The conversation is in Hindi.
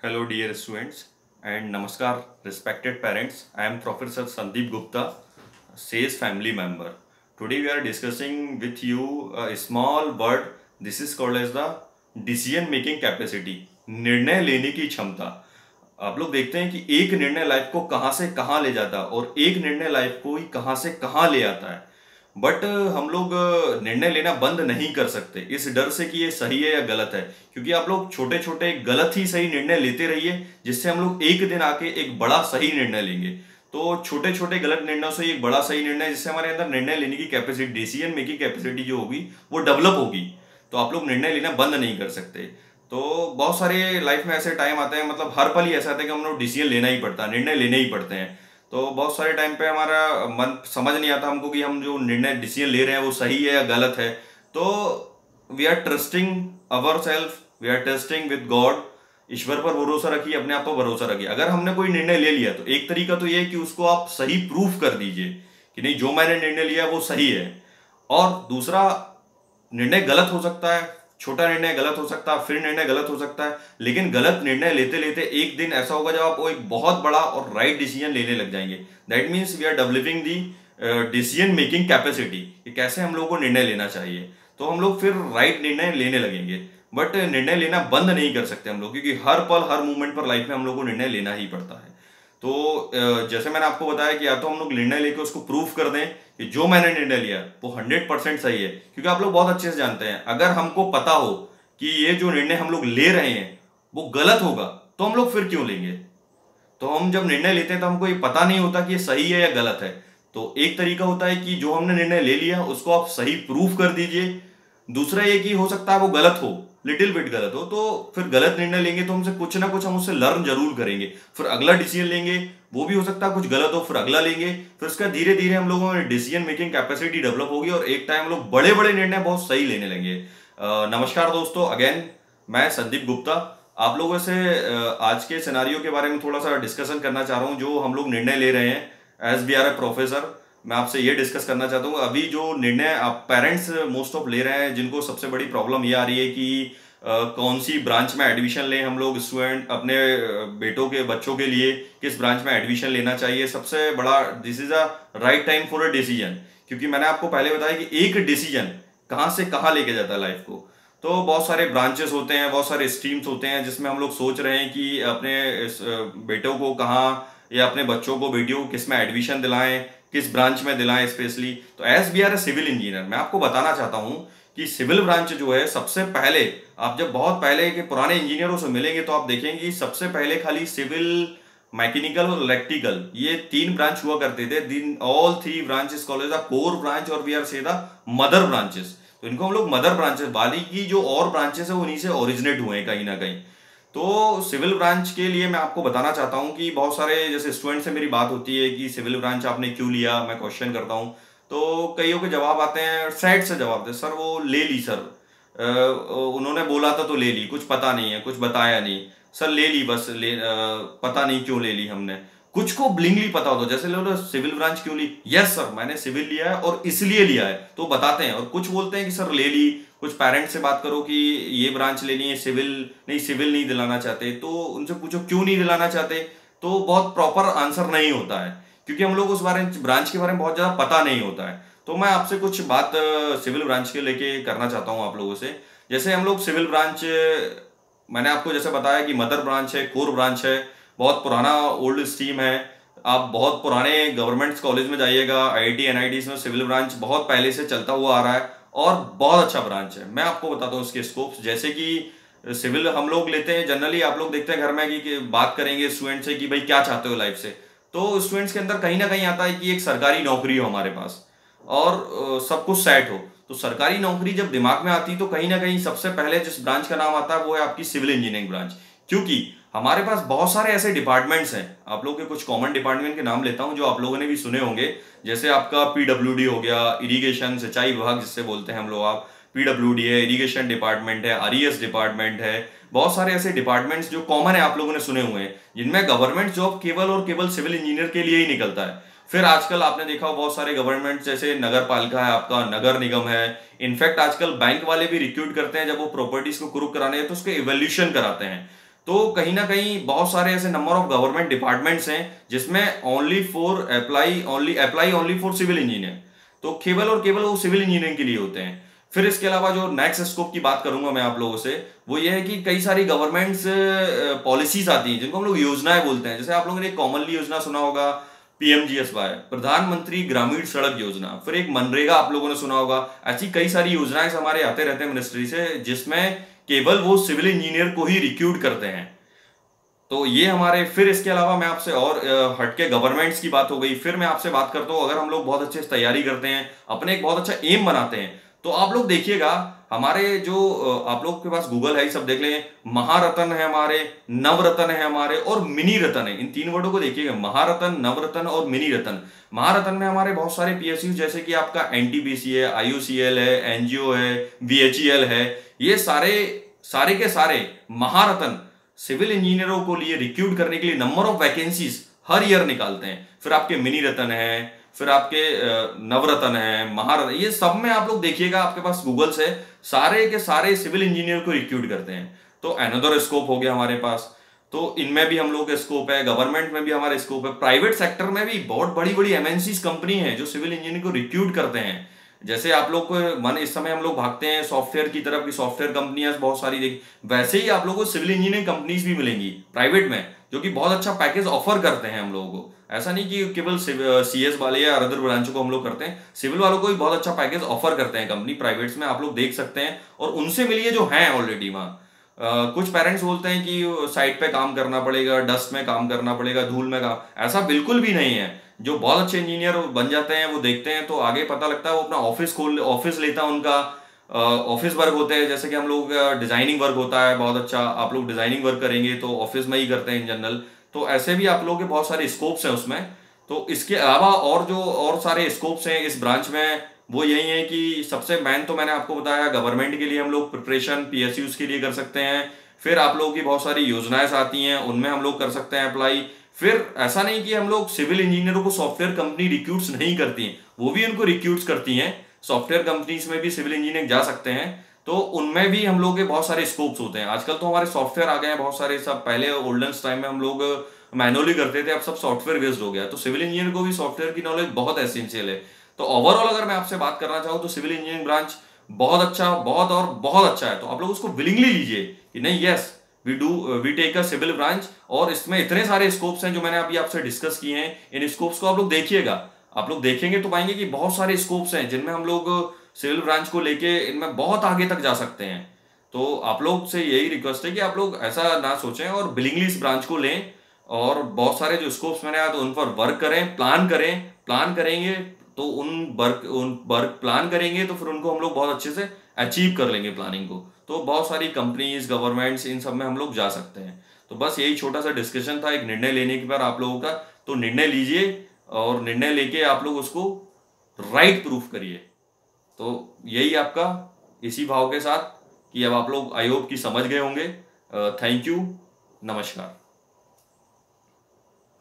Hello, dear students, and Namaskar, respected parents. I am Professor Sandeep Gupta, SAYS family member. Today, we are discussing with you a small word. This is called as the decision making capacity. निर्णय लेने की क्षमता. आप लोग देखते हैं कि एक निर्णय लाइफ को कहां से कहां ले जाता है और एक निर्णय लाइफ को ही कहां से कहां ले आता है. बट हम लोग निर्णय लेना बंद नहीं कर सकते इस डर से कि ये सही है या गलत है, क्योंकि आप लोग छोटे छोटे गलत ही सही निर्णय लेते रहिए, जिससे हम लोग एक दिन आके एक बड़ा सही निर्णय लेंगे. तो छोटे छोटे गलत निर्णयों से एक बड़ा सही निर्णय, जिससे हमारे अंदर निर्णय लेने की कैपेसिटी, डिसीजन मेकिंग कैपेसिटी जो होगी वो डेवलप होगी. तो आप लोग निर्णय लेना बंद नहीं कर सकते. तो बहुत सारे लाइफ में ऐसे टाइम आते हैं, मतलब हर पल ही ऐसा आता है कि हम लोग डिसीजन लेना ही पड़ता है, निर्णय लेने ही पड़ते हैं. तो बहुत सारे टाइम पे हमारा मन समझ नहीं आता हमको कि हम जो निर्णय डिसीजन ले रहे हैं वो सही है या गलत है. तो we are trusting our self, we are trusting with God. ईश्वर पर भरोसा रखिए, अपने आप पर भरोसा रखिए. अगर हमने कोई निर्णय ले लिया तो एक तरीका तो ये है कि उसको आप सही प्रूफ कर दीजिए कि नहीं, जो मैंने निर्णय लिया वो सही है. और दूसरा, निर्णय गलत हो सकता है, छोटा निर्णय गलत हो सकता है, फिर निर्णय गलत हो सकता है, लेकिन गलत निर्णय लेते लेते एक दिन ऐसा होगा जब आप एक बहुत बड़ा और राइट डिसीजन लेने लग जाएंगे. That means we are developing the decision making capacity कि कैसे हम लोगों को निर्णय लेना चाहिए. तो हम लोग फिर राइट निर्णय लेने लगेंगे. बट निर्णय लेना बंद नहीं कर सकते हम लोग, क्योंकि हर पल हर मोमेंट पर लाइफ में हम लोग को निर्णय लेना ही पड़ता है. तो जैसे मैंने आपको बताया कि या तो हम लोग निर्णय लेकर उसको प्रूफ कर दें कि जो मैंने निर्णय लिया वो 100% सही है. क्योंकि आप लोग बहुत अच्छे से जानते हैं, अगर हमको पता हो कि ये जो निर्णय हम लोग ले रहे हैं वो गलत होगा तो हम लोग फिर क्यों लेंगे. तो हम जब निर्णय लेते हैं तो हमको ये पता नहीं होता कि ये सही है या गलत है. तो एक तरीका होता है कि जो हमने निर्णय ले लिया उसको आप सही प्रूफ कर दीजिए. दूसरा ये कि हो सकता है वो गलत हो, लिटिल बिट गलत हो, तो फिर गलत निर्णय लेंगे तो हमसे कुछ ना कुछ हम उससे लर्न जरूर करेंगे. फिर अगला डिसीजन लेंगे, वो भी हो सकता है कुछ गलत हो, फिर अगला लेंगे. फिर उसका धीरे धीरे हम लोगों में डिसीजन मेकिंग कैपेसिटी डेवलप होगी और एक टाइम लोग बड़े बड़े निर्णय बहुत सही लेने लेंगे. नमस्कार दोस्तों, अगेन मैं संदीप गुप्ता आप लोगों से आज के सिनारियो के बारे में थोड़ा सा डिस्कशन करना चाह रहा हूँ. जो हम लोग निर्णय ले रहे हैं as we are a professor, मैं आपसे ये डिस्कस करना चाहता हूँ. अभी जो निर्णय आप पेरेंट्स मोस्ट ऑफ ले रहे हैं, जिनको सबसे बड़ी प्रॉब्लम ये आ रही है कि कौन सी ब्रांच में एडमिशन लें हम लोग, स्टूडेंट अपने बेटों के बच्चों के लिए किस ब्रांच में एडमिशन लेना चाहिए. सबसे बड़ा, this is a right time for a decision, क्योंकि मैंने आपको पहले बताया कि एक डिसीजन कहाँ से कहाँ लेके जाता है लाइफ को. तो बहुत सारे ब्रांचेस होते हैं, बहुत सारे स्ट्रीम्स होते हैं, जिसमें हम लोग सोच रहे हैं कि अपने बेटों को कहाँ या अपने बच्चों को बेटियों को किस में एडमिशन दिलाएं, किस ब्रांच में दिलाएं स्पेशली. तो as we are a civil engineer मैं आपको बताना चाहता हूं कि सिविल ब्रांच जो है, सबसे पहले आप जब बहुत पहले के पुराने इंजीनियरों से मिलेंगे तो आप देखेंगे कि सबसे पहले खाली सिविल, मैकेनिकल और इलेक्ट्रिकल, ये तीन ब्रांच हुआ करते थे. All three branches call as the core branch और we are say the mother branches. तो इनको हम लोग मदर ब्रांचेस, बाकी की जो और ब्रांचेस है उन्हीं से ओरिजिनेट हुए हैं कहीं ना कहीं. तो सिविल ब्रांच के लिए मैं आपको बताना चाहता हूं कि बहुत सारे जैसे स्टूडेंट से मेरी बात होती है कि सिविल ब्रांच आपने क्यों लिया, मैं क्वेश्चन करता हूं. तो कईयों के जवाब आते हैं, सेट से जवाब दे, सर वो ले ली सर, उन्होंने बोला था तो ले ली, कुछ पता नहीं है, कुछ बताया नहीं सर, ले ली बस, पता नहीं क्यों ले ली हमने. कुछ को ब्लिंकली पता होता, जैसे लोग सिविल ब्रांच क्यों ली, यस सर मैंने सिविल लिया है और इसलिए लिया है, तो बताते हैं. और कुछ बोलते हैं कि सर ले ली. कुछ पेरेंट्स से बात करो कि ये ब्रांच लेनी है, सिविल नहीं दिलाना चाहते, तो उनसे पूछो क्यों नहीं दिलाना चाहते, तो बहुत प्रॉपर आंसर नहीं होता है, क्योंकि हम लोग उस ब्रांच के बारे में बहुत ज्यादा पता नहीं होता है. तो मैं आपसे कुछ बात सिविल ब्रांच के लेके करना चाहता हूँ आप लोगों से. जैसे हम लोग सिविल ब्रांच, मैंने आपको जैसे बताया कि मदर ब्रांच है, कोर ब्रांच है, बहुत पुराना ओल्ड स्ट्रीम है. आप बहुत पुराने गवर्नमेंट कॉलेज में जाइएगा, आईआईटी एनआईटी में सिविल ब्रांच बहुत पहले से चलता हुआ आ रहा है और बहुत अच्छा ब्रांच है. मैं आपको बताता हूँ उसके स्कोप्स. जैसे कि सिविल हम लोग लेते हैं जनरली, आप लोग देखते हैं घर में कि बात करेंगे स्टूडेंट से कि भाई क्या चाहते हो लाइफ से, तो स्टूडेंट्स के अंदर कहीं ना कहीं आता है कि एक सरकारी नौकरी हो हमारे पास और सब कुछ सेट हो. तो सरकारी नौकरी जब दिमाग में आती है तो कहीं ना कहीं सबसे पहले जिस ब्रांच का नाम आता है वो है आपकी सिविल इंजीनियरिंग ब्रांच. क्योंकि हमारे पास बहुत सारे ऐसे डिपार्टमेंट्स हैं. आप लोगों के कुछ कॉमन डिपार्टमेंट के नाम लेता हूं जो आप लोगों ने भी सुने होंगे. जैसे आपका पीडब्ल्यूडी हो गया, इरिगेशन सिंचाई विभाग जिससे बोलते हैं हम लोग, आप पीडब्ल्यूडी है, इरिगेशन डिपार्टमेंट है, आरईएस डिपार्टमेंट है. बहुत सारे ऐसे डिपार्टमेंट्स जो कॉमन है, आप लोगों ने सुने हुए हैं, जिनमें गवर्नमेंट जॉब केवल और केवल सिविल इंजीनियर के लिए ही निकलता है. फिर आजकल आपने देखा बहुत सारे गवर्नमेंट, जैसे नगर पालिका है, आपका नगर निगम है. इनफैक्ट आजकल बैंक वाले भी रिक्रूट करते हैं, जब वो प्रॉपर्टीज को कुरूप कराने हैं तो उसके इवैल्यूएशन कराते हैं. तो कहीं ना कहीं बहुत सारे ऐसे नंबर ऑफ गवर्नमेंट डिपार्टमेंट्स हैं जिसमें only apply for civil engineer, तो केवल और केवल वो सिविल इंजीनियरिंग के लिए होते हैं। फिर इसके अलावा जो नेक्स्ट स्कोप की बात करूंगा मैं आप लोगों से, वो ये है कि कई सारी गवर्नमेंट्स पॉलिसीज आती हैं जिनको हम लोग योजनाएं बोलते हैं। जैसे आप लोगों ने कॉमनली योजना सुना होगा पीएमजीएसवाई, प्रधानमंत्री ग्रामीण सड़क योजना, फिर एक मनरेगा आप लोगों ने सुना होगा। ऐसी कई सारी योजनाएं हमारे आते रहते हैं मिनिस्ट्री से, जिसमें केवल वो सिविल इंजीनियर को ही रिक्रूट करते हैं। तो ये हमारे, फिर इसके अलावा मैं आपसे और हटके गवर्नमेंट्स की बात हो गई। फिर मैं आपसे बात करता हूँ, अगर हम लोग बहुत अच्छे से तैयारी करते हैं, अपने एक बहुत अच्छा एम बनाते हैं, तो आप लोग देखिएगा हमारे जो आप लोग के पास गूगल है, ये सब देख लें, महारत्न है हमारे, नवरत्न है हमारे, और मिनी रत्न है। इन तीन वर्डों को देखिएगा, महारत्न, नवरत्न और मिनी रत्न। महारत्न में हमारे बहुत सारे पीएसयू जैसे कि आपका एनटीपीसी है, आईयूसीएल है, एनजीओ है, बीएचईएल है, ये सारे सारे के सारे महारत्न सिविल इंजीनियरों को लिए रिक्रूट करने के लिए number of vacancies her year निकालते हैं। फिर आपके मिनी रत्न है, फिर आपके नवरत्न है, महारत्न, ये सब में आप लोग देखिएगा, आपके पास गूगल से सारे के सारे सिविल इंजीनियर को रिक्रूट करते हैं। तो अनदर स्कोप हो गया हमारे पास। तो इनमें भी हम लोग का स्कोप है, गवर्नमेंट में भी हमारा स्कोप है, प्राइवेट सेक्टर में भी बहुत बड़ी बड़ी एमएनसीज कंपनी है जो सिविल इंजीनियर को रिक्रूट करते हैं। जैसे आप लोग को मन, इस समय हम लोग भागते हैं सॉफ्टवेयर की तरफ, की सॉफ्टवेयर कंपनियां बहुत सारी देख, वैसे ही आप लोगों को सिविल इंजीनियरिंग कंपनीज भी मिलेंगी प्राइवेट में, जो कि बहुत अच्छा पैकेज ऑफर करते हैं हम लोगों को। ऐसा नहीं कि केवल सीएस वाले या अदर ब्रांचों को हम लोग करते हैं, सिविल वालों को भी बहुत अच्छा पैकेज ऑफर करते हैं कंपनी प्राइवेट्स में, आप लोग देख सकते हैं। और उनसे मिलिए जो हैं ऑलरेडी वहाँ। कुछ पेरेंट्स बोलते हैं कि साइट पे काम करना पड़ेगा, डस्ट में काम करना पड़ेगा, धूल में काम, ऐसा बिल्कुल भी नहीं है। जो बहुत अच्छे इंजीनियर बन जाते हैं वो देखते हैं तो आगे पता लगता है, वो अपना ऑफिस लेता है उनका, ऑफिस वर्क होते हैं। जैसे कि हम लोग डिजाइनिंग वर्क होता है बहुत अच्छा, आप लोग डिजाइनिंग वर्क करेंगे तो ऑफिस में ही करते हैं इन जनरल। तो ऐसे भी आप लोगों के बहुत सारे स्कोप्स हैं उसमें। तो इसके अलावा और जो और सारे स्कोप्स हैं इस ब्रांच में, वो यही है कि सबसे मेन तो मैंने आपको बताया, गवर्नमेंट के लिए हम लोग प्रिपरेशन पीएसयूज के लिए कर सकते हैं। फिर आप लोगों की बहुत सारी योजनाएं आती हैं, उनमें हम लोग कर सकते हैं अप्लाई। फिर ऐसा नहीं कि हम लोग सिविल इंजीनियरों को सॉफ्टवेयर कंपनी रिक्रूट्स नहीं करती हैं, वो भी उनको रिक्रूट्स करती हैं। सॉफ्टवेयर कंपनीज में भी सिविल इंजीनियर जा सकते हैं, तो उनमें भी हम लोग के बहुत सारे स्कोप्स होते हैं। आजकल तो हमारे सॉफ्टवेयर आ गए हैं बहुत सारे, सब पहले ओल्डन टाइम में हम लोग मैनुअली करते थे, अब सब सॉफ्टवेयर बेस्ड हो गया। तो सिविल इंजीनियर को भी सॉफ्टवेयर की नॉलेज बहुत एसेंशियल है। तो ओवरऑल अगर मैं आपसे बात करना चाहूँ तो सिविल इंजीनियरिंग ब्रांच बहुत अच्छा, बहुत और बहुत अच्छा है। तो आप लोग उसको विलिंगली लीजिए कि नहीं, yes we take a civil branch. और इसमें इतने सारे स्कोप्स हैं जो मैंने अभी आपसे डिस्कस किए हैं, इन स्कोप्स को आप लोग देखिएगा। आप लोग देखेंगे तो पाएंगे कि बहुत सारे स्कोप्स हैं जिनमें हम लोग सिविल ब्रांच को लेके इनमें बहुत आगे तक जा सकते हैं। तो आप लोग से यही रिक्वेस्ट है कि आप लोग ऐसा ना सोचें और विलिंगली इस ब्रांच को लें, और बहुत सारे जो स्कोप्स मैंने आया तो उन पर वर्क करें, प्लान करेंगे तो उन वर्क प्लान करेंगे तो फिर उनको हम लोग बहुत अच्छे से अचीव कर लेंगे प्लानिंग को। तो बहुत सारी कंपनीज, गवर्नमेंट्स, इन सब में हम लोग जा सकते हैं। तो बस यही छोटा सा डिस्कशन था एक निर्णय लेने के बाद आप लोगों का। तो निर्णय लीजिए और निर्णय लेके आप लोग उसको राइट प्रूफ करिए। तो यही आपका, इसी भाव के साथ कि अब आप लोग आई होप की समझ गए होंगे। थैंक यू, नमस्कार।